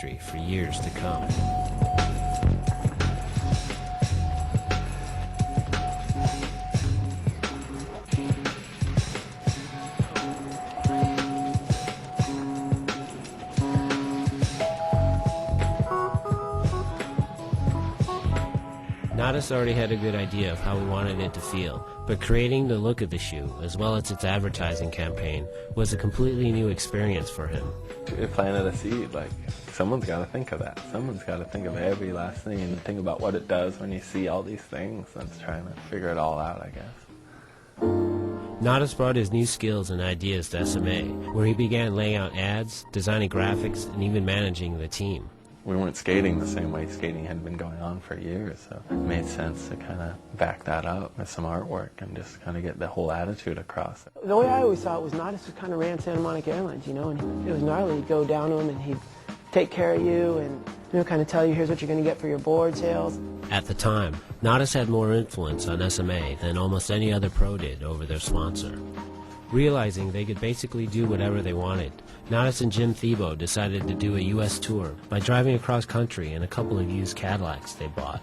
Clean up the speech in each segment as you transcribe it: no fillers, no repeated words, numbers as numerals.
industry for years to come. Natas already had a good idea of how we wanted it to feel, but creating the look of the shoe, as well as its advertising campaign, was a completely new experience for him. You planted a seed, like, someone's got to think of that. Someone's got to think of every last thing and think about what it does when you see all these things. That's trying to figure it all out, I guess. Natas brought his new skills and ideas to SMA, where he began laying out ads, designing graphics, and even managing the team. We weren't skating the same way skating had been going on for years, so it made sense to kind of back that up with some artwork and just kind of get the whole attitude across. The way I always saw it was Natas just kind of ran Santa Monica Airlines, you know, and it was gnarly. He'd go down to him and he'd take care of you and, you know, kind of tell you, here's what you're going to get for your board sales. At the time, Natas had more influence on SMA than almost any other pro did over their sponsor. Realizing they could basically do whatever they wanted, Natas and Jim Thiebaud decided to do a U.S. tour by driving across country in a couple of used Cadillacs they bought.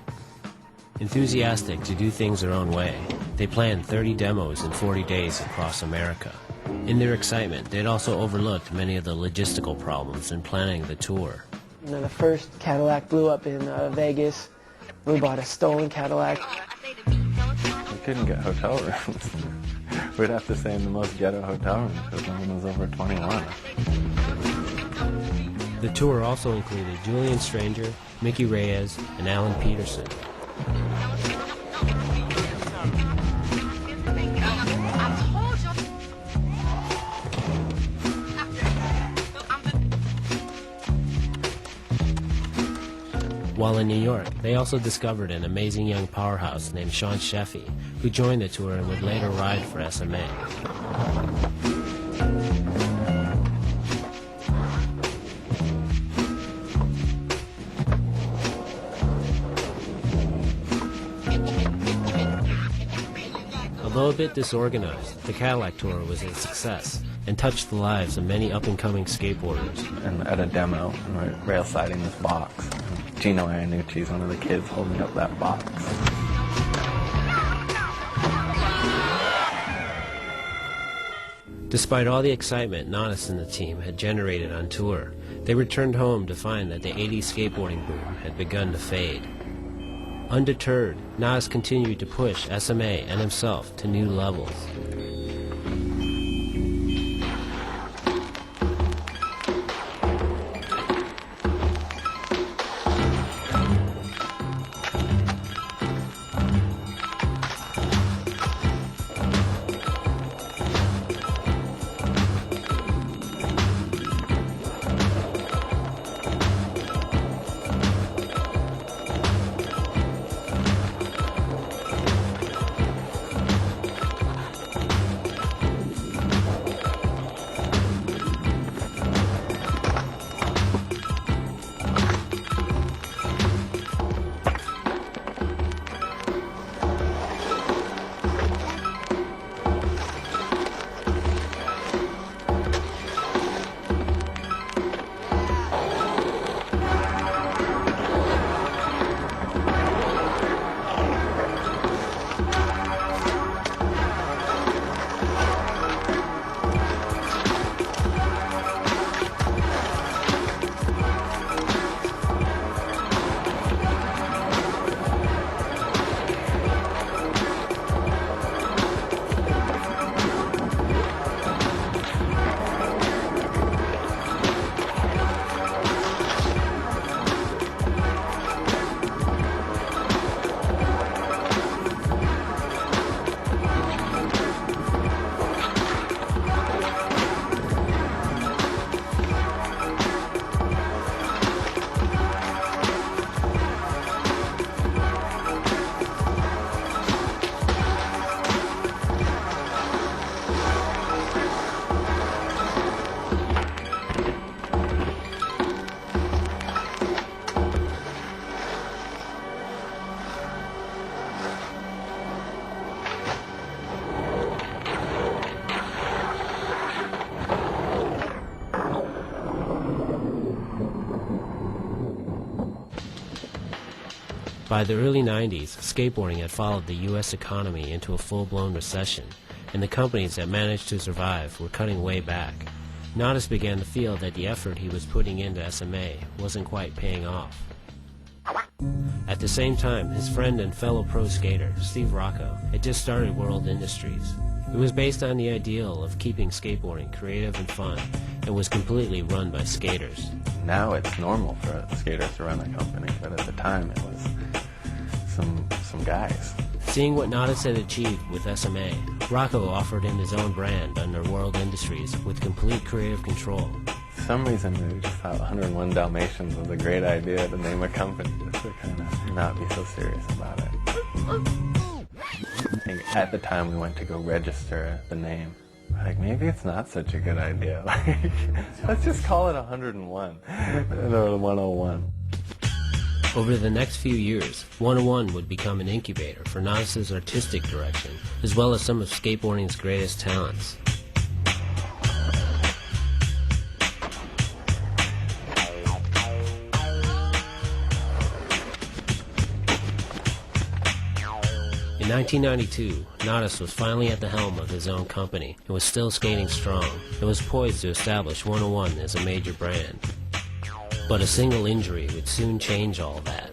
Enthusiastic to do things their own way, they planned 30 demos in 40 days across America. In their excitement, they'd also overlooked many of the logistical problems in planning the tour. You know, the first Cadillac blew up in Vegas. We bought a stolen Cadillac. We couldn't get hotel rooms. We'd have to stay in the most ghetto hotel room because no one was over 21. The tour also included Julian Stranger, Mickey Reyes, and Alan Peterson. While in New York, they also discovered an amazing young powerhouse named Sean Sheffy, who joined the tour and would later ride for SMA. Although a bit disorganized, the Cadillac tour was a success and touched the lives of many up-and-coming skateboarders. And at a demo, we were rail sliding this box. Gino Iannucci's one of the kids holding up that box. Despite all the excitement Natas and the team had generated on tour, they returned home to find that the 80s skateboarding boom had begun to fade. Undeterred, Natas continued to push SMA and himself to new levels. By the early 90s, skateboarding had followed the U.S. economy into a full-blown recession, and the companies that managed to survive were cutting way back. Natas began to feel that the effort he was putting into SMA wasn't quite paying off. At the same time, his friend and fellow pro skater, Steve Rocco, had just started World Industries. It was based on the ideal of keeping skateboarding creative and fun, and was completely run by skaters. Now it's normal for skaters to run a company, but at the time it was some guys. Seeing what Natas had achieved with SMA, Rocco offered him his own brand under World Industries with complete creative control. For some reason, we just thought 101 Dalmatians was a great idea to name a company, just to kind of not be so serious about it. I think at the time we went to go register the name. Like, maybe it's not such a good idea. Like, let's just call it 101, or 101. Over the next few years, 101 would become an incubator for Natas' artistic direction, as well as some of skateboarding's greatest talents. In 1992, Natas was finally at the helm of his own company and was still skating strong and was poised to establish 101 as a major brand. But a single injury would soon change all that.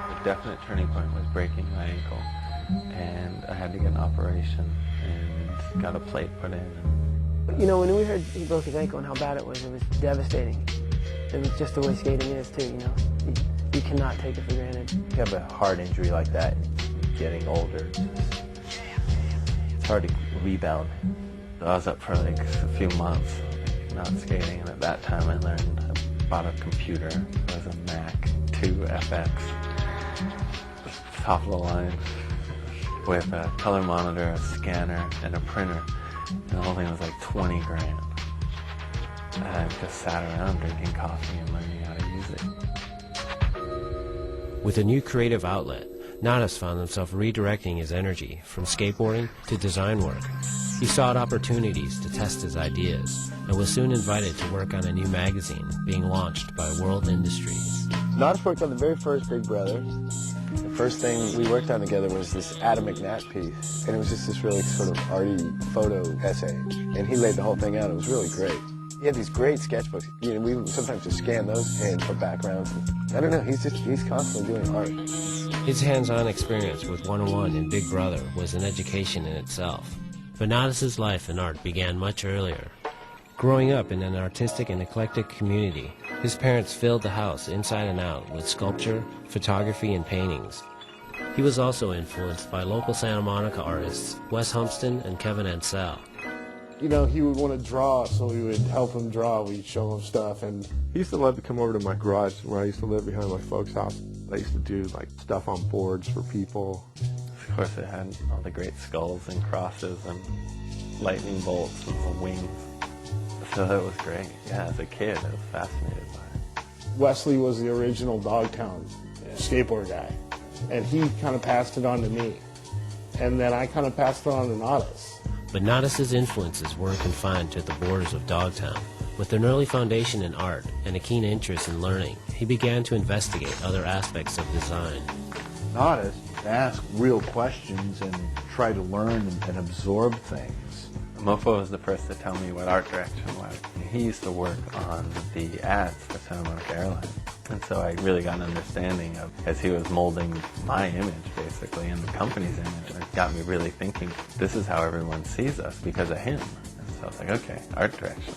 The definite turning point was breaking my ankle, and I had to get an operation and got a plate put in. You know, when we heard he broke his ankle and how bad it was devastating. It was just the way skating is too, you know. You cannot take it for granted. You have a hard injury like that, getting older, it's hard to rebound. I was up for like a few months not skating, and at that time I bought a computer. It was a Mac 2 FX, top of the line, with a color monitor, a scanner, and a printer. And the whole thing was like 20 grand. And I just sat around drinking coffee and learning how to use it. With a new creative outlet, Natas found himself redirecting his energy from skateboarding to design work. He sought opportunities to test his ideas, and was soon invited to work on a new magazine being launched by World Industries. Natas worked on the very first Big Brother. The first thing we worked on together was this Adam McNatt piece, and it was just this really sort of arty photo essay, and he laid the whole thing out. It was really great. He had these great sketchbooks. You know, we would sometimes just scan those and put backgrounds. I don't know, he's constantly doing art. His hands-on experience with 101 and Big Brother was an education in itself. But Natas' life and art began much earlier. Growing up in an artistic and eclectic community, his parents filled the house inside and out with sculpture, photography, and paintings. He was also influenced by local Santa Monica artists Wes Humpston and Kevin Ansell. You know, he would want to draw, so we would help him draw. We'd show him stuff, and he used to love to come over to my garage where I used to live behind my folks' house. I used to do like stuff on boards for people. Of course, it had all the great skulls and crosses and lightning bolts and the wings. So that was great. Yeah, as a kid, I was fascinated by it. Wesley was the original Dogtown skateboard guy, and he kind of passed it on to me. And then I kind of passed it on to Natas. But Natas' influences weren't confined to the borders of Dogtown. With an early foundation in art and a keen interest in learning, he began to investigate other aspects of design. Natas ask real questions and try to learn and absorb things. Mofo was the first to tell me what art direction was. He used to work on the ads for Santa Monica Airlines. And so I really got an understanding of, as he was molding my image, basically, and the company's image. It got me really thinking, this is how everyone sees us because of him. And so I was like, okay, art direction.